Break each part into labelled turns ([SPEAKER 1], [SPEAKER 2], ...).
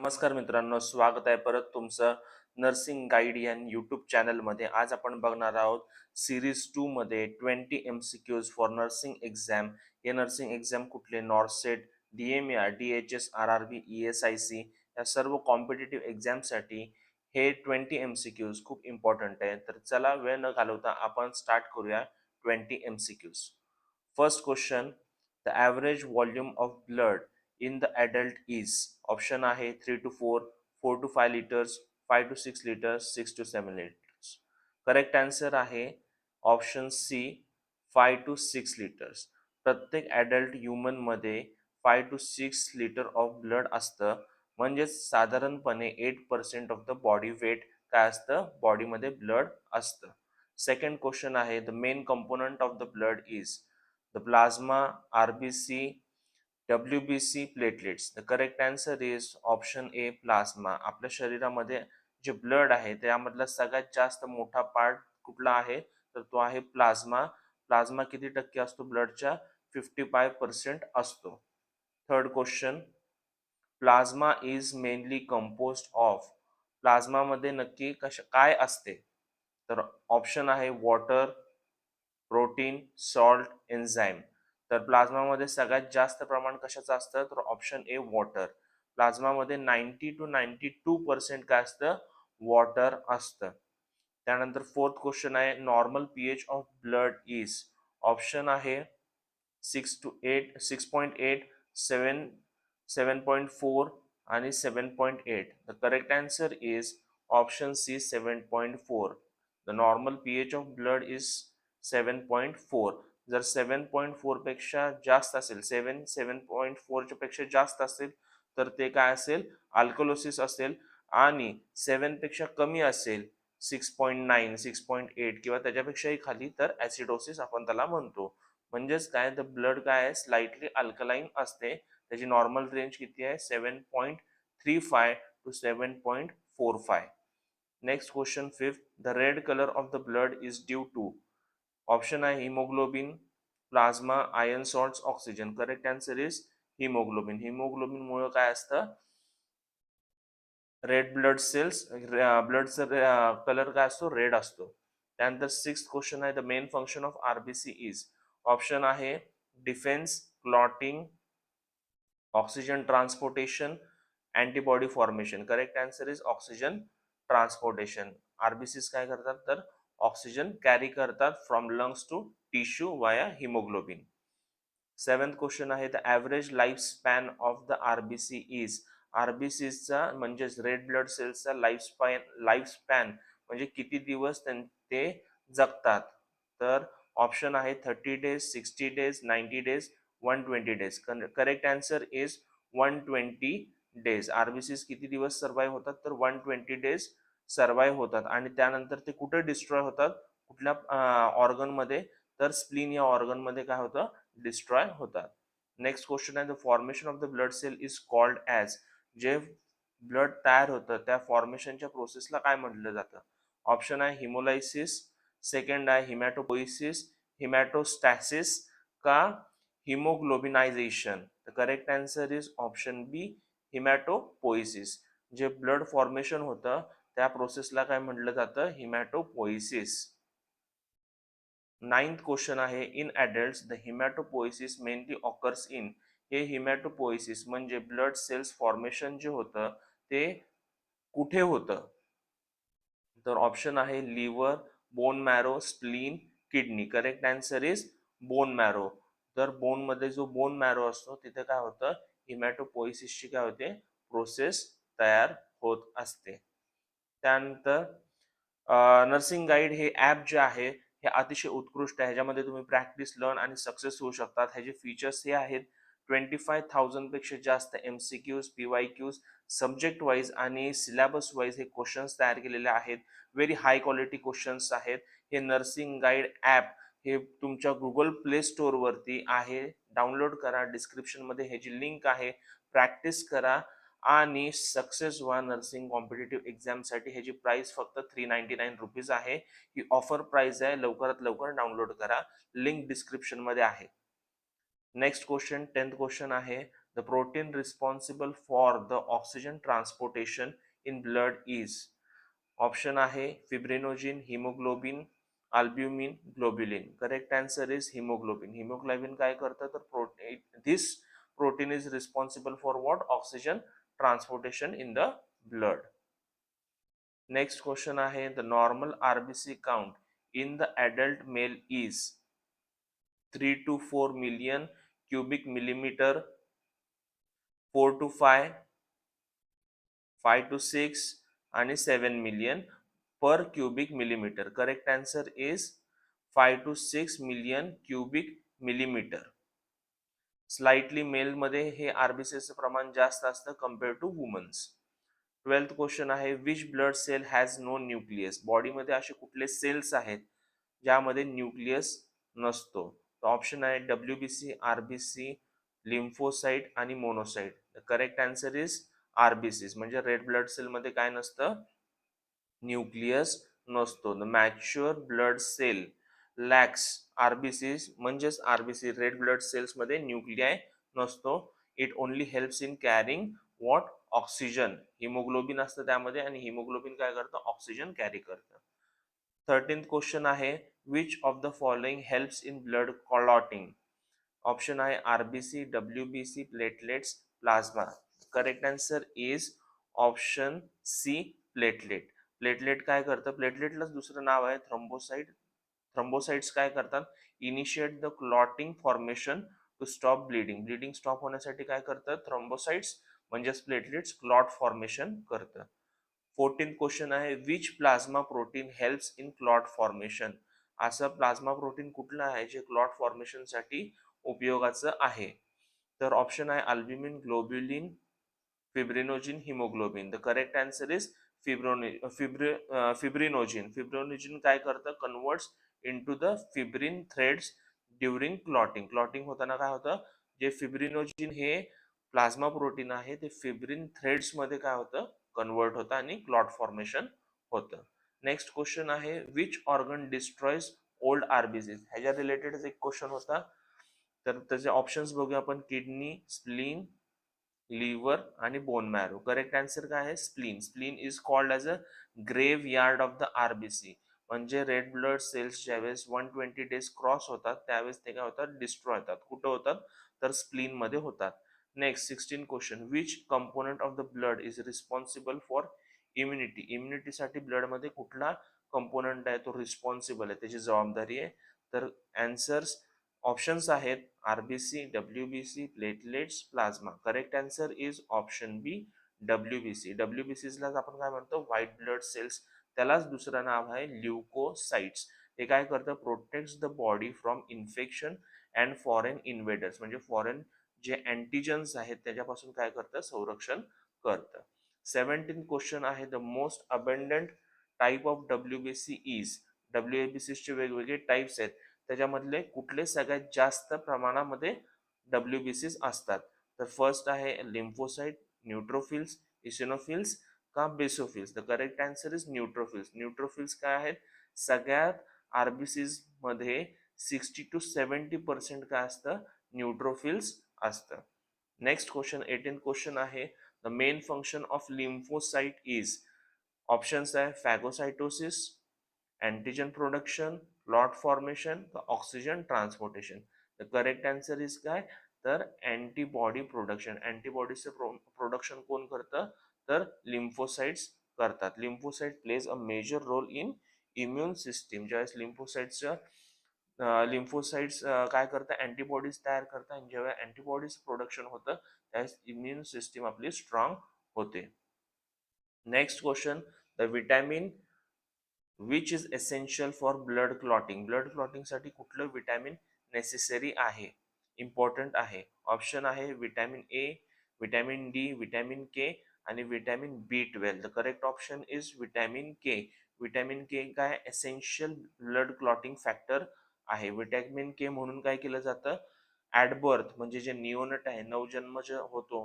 [SPEAKER 1] नमस्कार मित्रांनो, स्वागत आहे परत तुमचं नर्सिंग गाईड या यूट्यूब चॅनलमध्ये. आज आपण बघणार आहोत सिरीज 2 मध्ये 20 MCQs फॉर नर्सिंग एक्झाम. हे नर्सिंग एक्झाम कुठले? नॉर्सेट, DMAR, DHS, RRB, ESIC या सर्व कॉम्पिटिटिव्ह एक्झामसाठी हे 20 MCQs खूप इम्पॉर्टंट आहे. तर चला वेळ न घालवता आपण स्टार्ट करूया 20 MCQs. First question, the average volume of blood in the adult is. Option आहे 3 to 4, 4 to 5 liters, 5 to 6 liters, 6 to 7 liters. Correct answer आहे ऑप्शन सी, 5 to 6 liters. प्रत्येक ॲडल्ट ह्युमन मध्ये 5 to 6 लिटर ऑफ ब्लड असतं. म्हणजेच साधारणपणे 8% of the body weight काय असतं? बॉडीमध्ये ब्लड असतं. सेकंड क्वेश्चन आहे, the main component of the blood is the plasma, RBC, WBC, platelets. The correct answer is option A, plasma. आपल्या शरीरामध्ये जे ब्लड आहे त्यामधला सगळ्यात जास्त मोठा पार्ट कुठला आहे? तर तो आहे प्लाझ्मा. प्लाझ्मा किती टक्के असतो ब्लडच्या? 55% असतो. Third question, plasma is mainly composed of. प्लाझ्मामध्ये नक्की काय असते? तर ऑप्शन आहे वॉटर, प्रोटीन, सॉल्ट, एन्झाईम. तर प्लाझ्मामध्ये सगळ्यात जास्त प्रमाण कशाचं असतं? तर ऑप्शन ए, वॉटर. प्लाझ्मामध्ये 90 to 92% काय असतं? वॉटर असतं. त्यानंतर फोर्थ क्वेश्चन आहे, normal pH of blood is. Option आहे 6 to 8, 6.8, 7, 7.4 आणि 7.8. The correct answer is option C, 7.4. The normal pH of blood is 7.4. जर 7.4 पेक्षा जास्त असेल, 7.4 पेक्षा जास्त असेल तर ते काय असेल? अल्कलोसिस असेल. आणि 7 पेक्षा कमी असेल, 6.9, 6.8 किंवा त्याच्यापेक्षाही खाली, तर ऍसिडोसिस आपण त्याला म्हणतो. म्हणजेच काय, द ब्लड काय आहे? स्लाइटली अल्कलाइन असते. त्याची नॉर्मल रेंज किती आहे? 7.35 to 7.45. Next question fifth, the red colour of the blood is due to. Option आहे haemoglobin, plasma, iron salts, oxygen. Correct answer is haemoglobin. Haemoglobin मुळे काय असतं? रेड ब्लड सेल्स, ब्लडचा colour काय असतो? रेड असतो. त्यानंतर सिक्स्थ क्वेश्चन आहे, the main function of RBC is. Option आहे defence, clotting, oxygen transportation, antibody formation. Correct answer is oxygen transportation. RBCs काय करतात? तर ऑक्सिजन कॅरी करतात from lungs to tissue via haemoglobin. Seventh question आहे, the average life span of the RBC is. आरबीसीचा म्हणजेच red blood सेल्सचा life span म्हणजे किती दिवस ते जगतात? तर ऑप्शन आहे 30 days, 60 days, 90 days, 120 days. Correct answer is 120 days. RBCs किती दिवस सर्व्हाइव्ह होतात? तर 120 days सर्व्हाइव्ह होतात. आणि त्यानंतर ते कुठे डिस्ट्रॉय होतात? कुठल्या ऑर्गन मध्ये? तर स्प्लीन या ऑर्गन मध्ये काय होतं? डिस्ट्रॉय होतात. नेक्स्ट क्वेश्चन आहे, the formation of the blood cell is called as. जे ब्लड तयार होतं त्या फॉर्मेशनच्या प्रोसेसला काय म्हटलं जातं? ऑप्शन आहे हिमोलायसिस, सेकंड आहे हिमॅटोपोइसिस, हिमॅटोस्टॅसिस का haemoglobinisation. The correct answer is option B, haematopoiesis. जे ब्लड फॉर्मेशन होतं त्या प्रोसेसला काय म्हटलं जातं? हिमॅटोपोइसिस. नाइन्थ क्वेश्चन आहे, in adults the haematopoiesis mainly occurs in. हे हिमॅटोपोइसिस म्हणजे ब्लड सेल्स फॉर्मेशन जे होतं ते कुठे होतं? तर ऑप्शन आहे liver, bone marrow, spleen, kidney. Correct answer is bone marrow. तर बोन मध्ये जो बोन मॅरो असतो तिथे काय होतं? हिमॅटोपोइसिसची काय होते? प्रोसेस तयार होत असते. त्यानंतर नर्सिंग गाईड हे ॲप जे आहे हे अतिशय उत्कृष्ट आहे. ह्याच्यामध्ये तुम्ही प्रॅक्टिस, लर्न आणि सक्सेस होऊ शकतात. ह्याचे फीचर्स हे आहेत, 25,000 पेक्षा जास्त MCQs, PYQs, सब्जेक्ट वाईज आणि सिलेबस वाईज हे क्वेश्चन्स तयार केलेले आहेत. व्हेरी हाय क्वालिटी क्वेश्चन्स आहेत. हे नर्सिंग गाईड ॲप हे तुमच्या गुगल प्ले स्टोअर वरती आहे. डाउनलोड करा. डिस्क्रिप्शन मध्ये ह्याची लिंक आहे. प्रॅक्टिस करा आणि सक्सेस व्हा नर्सिंग कॉम्पिटेटिव्ह एक्झामसाठी. ह्याची प्राइस फक्त 399 रुपीज आहे. ही ऑफर प्राइस आहे. लवकरात लवकर डाउनलोड करा. लिंक डिस्क्रिप्शन मध्ये आहे. नेक्स्ट क्वेश्चन, 10th क्वेश्चन आहे, The protein responsible for the oxygen transportation in blood is option आहे fibrinogen, hemoglobin, albumin, globulin. Correct answer is hemoglobin. Hemoglobin काय करतं तर protein, this protein is responsible for what? Oxygen transportation in the blood. Next question आहे the normal RBC count in the adult male is 3 to 4 million cubic millimeter, 4 to 5, 5 to 6 आणि 7 million per cubic millimeter. Correct answer is 5 to 6 million cubic millimeter. Slightly male मध्ये हे आरबीसीचं प्रमाण जास्त असतं compare to womens. 12th question आहे which blood cell has no nucleus. बॉडीमध्ये असे कुठले सेल्स आहेत ज्यामध्ये न्यूक्लियस नसतो. ऑप्शन आहे डब्ल्यूबीसी, आरबीसी, लिम्फोसाइट आणि monocyte. Correct answer is RBCs. म्हणजे रेड ब्लड सेल मध्ये काय नसतं? न्यूक्लियस नसतो. The mature blood cell lacks RBCs. म्हणजेच आरबीसी रेड ब्लड सेल्स मध्ये न्यूक्लियाय नसतो. It only helps in carrying what? Oxygen. Haemoglobin असतं त्यामध्ये आणि हिमोग्लोबिन काय करतं? ऑक्सिजन कॅरी करतं. 13th क्वेश्चन आहे which of the following helps in blood clotting. Option आहे RBC, WBC, platelets, plasma. Correct answer is option C, platelet. Platelet काय करतं? प्लेटलेटलाच दुसरं नाव आहे थ्रोम्बोसाइट. थ्रोम्बोसाइट्स काय करतात? Initiate the clotting formation to stop bleeding. Bleeding stop होण्यासाठी काय करतात? थ्रोम्बोसाइट्स म्हणजेच प्लेटलेट्स क्लॉट फॉर्मेशन करतं. 14th क्वेश्चन आहे which plasma protein helps in clot formation. असं प्लाझ्मा प्रोटीन कुठलं आहे जे क्लॉट फॉर्मेशन साठी उपयोगाचं आहे? तर ऑप्शन आहे albumin, globulin, fibrinogen, haemoglobin. The correct answer is fibrinogen. Fibrinogen काय करतं? Converts into the fibrin threads during clotting. Clotting होताना काय होतं? जे फिब्रिनोजिन हे प्लाझ्मा प्रोटीन आहे ते फिब्रिन थ्रेड्स मध्ये काय होतं? कन्वर्ट होतं आणि क्लॉट फॉर्मेशन होतं. नेक्स्ट क्वेश्चन आहे which organ destroys old RBCs. ह्याच्या रिलेटेड एक क्वेश्चन होता. तर त्याचे ऑप्शन्स बघूया आपण. किडनी, स्प्लीन, लिव्हर आणि बोन मॅरो. करेक्ट आन्सर काय आहे? Spleen. Spleen is called as a grave yard of the RBC. म्हणजे रेड ब्लड सेल्स ज्यावेळेस 120 डेज क्रॉस होतात त्यावेळेस ते काय होतात? डिस्ट्रॉय होतात. कुठं होतात? तर स्प्लीन मध्ये होतात. Next 16 question which component of the blood is responsible for immunity. इम्युनिटीसाठी ब्लड मध्ये कुठला कंपोनेंट आहे तो रिस्पॉन्सिबल आहे, त्याची जबाबदारी आहे? तर आन्सर्स ऑप्शन्स आहेत RBC, WBC, platelets, plasma. Correct answer is option B, WBC. डब्ल्यूबीसीलाच आपण काय म्हणतो? White blood cells. त्यालाच दुसरं नाव आहे ल्युकोसाइट्स. हे काय करतं? Protects the body from infection and foreign invaders. म्हणजे फॉरेन जे अँटीजन्स आहेत त्याच्यापासून काय करतं? संरक्षण करतं. 17th क्वेश्चन आहे the most abundant type of WBC is. डब्ल्यूबीसीचे वेगवेगळे टाइप्स आहेत त्याच्यामधले कुठले सगळ्यात जास्त प्रमाणामध्ये डब्ल्यूबीसीस असतात? तर फर्स्ट आहे लिम्फोसाइट, न्यूट्रोफिल्स, इसिनोफिल्स का basophils. The correct answer is neutrophils. Neutrophils काय आहेत? सगळ्यात आरबीसीस मध्ये 60 to 70% काय असतं? न्यूट्रोफिल्स असतं. नेक्स्ट क्वेश्चन 18th क्वेश्चन आहे the main function of lymphocyte is. Options आहे phagocytosis, antigen production, clot formation, oxygen transportation. The correct answer is काय? तर अँटीबॉडी प्रोडक्शन. अँटीबॉडीचं प्रोडक्शन कोण करतं? तर लिम्फोसाइट्स करतात. Lymphocyte plays a major role in immune system. ज्यावेळेस lymphocytes काय करतात? अँटीबॉडीज तयार करतात आणि जेव्हा अँटीबॉडीज प्रोडक्शन होतं त्यावेळेस इम्युन सिस्टीम आपली स्ट्रॉंग होते. Next question the vitamin which is essential for blood clotting. Blood clotting साठी कुठलं विटॅमिन नेसेसरी आहे, इम्पॉर्टंट आहे? ऑप्शन आहे vitamin A, vitamin D, vitamin K आणि vitamin B12. The correct option is vitamin K. Vitamin K काय? Essential blood clotting factor आहे. Vitamin K म्हणून काय केलं जातं? ऍट बर्थ म्हणजे जे निओनट आहे, नवजन्म जे होतो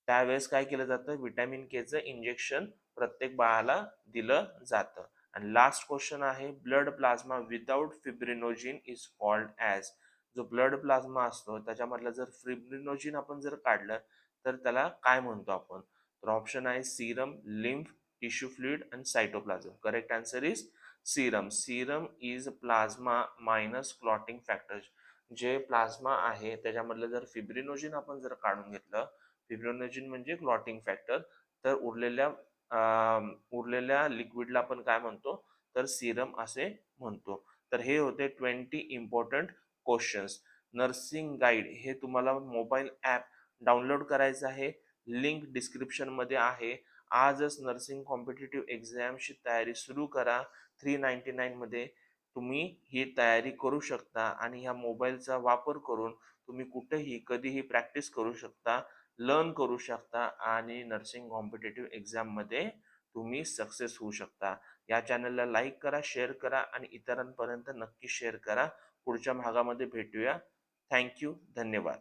[SPEAKER 1] त्यावेळेस काय केलं जातं? विटॅमिन केचं इंजेक्शन प्रत्येक बाळाला दिलं जातं. आणि लास्ट क्वेश्चन आहे blood plasma without fibrinogen is called as. जो ब्लड प्लाझ्मा असतो त्याच्यामधलं जर फिब्रिनोजिन आपण जर काढलं तर त्याला काय म्हणतो आपण? तर ऑप्शन आहे सीरम, लिम्फ, टिश्यू फ्लुइड आणि cytoplasm. Correct answer is serum. Serum is plasma minus clotting factor. जे प्लाझ्मा आहे त्याच्यामधलं जर फिब्रिनोजिन आपण जर काढून घेतलं, फिब्रिनोजिन म्हणजे क्लॉटिंग फॅक्टर, तर उरलेल्या लिक्विडला आपण काय म्हणतो? तर सीरम असे म्हणतो. तर हे होते 20 इम्पॉर्टंट क्वेश्चन्स. नर्सिंग गाईड हे तुम्हाला मोबाईल ॲप डाउनलोड करायचं आहे. लिंक डिस्क्रिप्शनमध्ये आहे. आजच नर्सिंग कॉम्पिटिटिव्ह एक्झामची तयारी सुरू करा. 399 मध्ये तुम्ही ही तयारी करू शकता आणि ह्या मोबाईलचा वापर करून तुम्ही कुठेही कधीही प्रॅक्टिस करू शकता, लर्न करू शकता आणि नर्सिंग कॉम्पिटिटिव्ह एक्झाममध्ये तुम्ही सक्सेस होऊ शकता. या चॅनलला लाईक करा, शेअर करा आणि इतरांपर्यंत नक्की शेअर करा. पुढच्या भागामध्ये भेटूया. Thank you. धन्यवाद.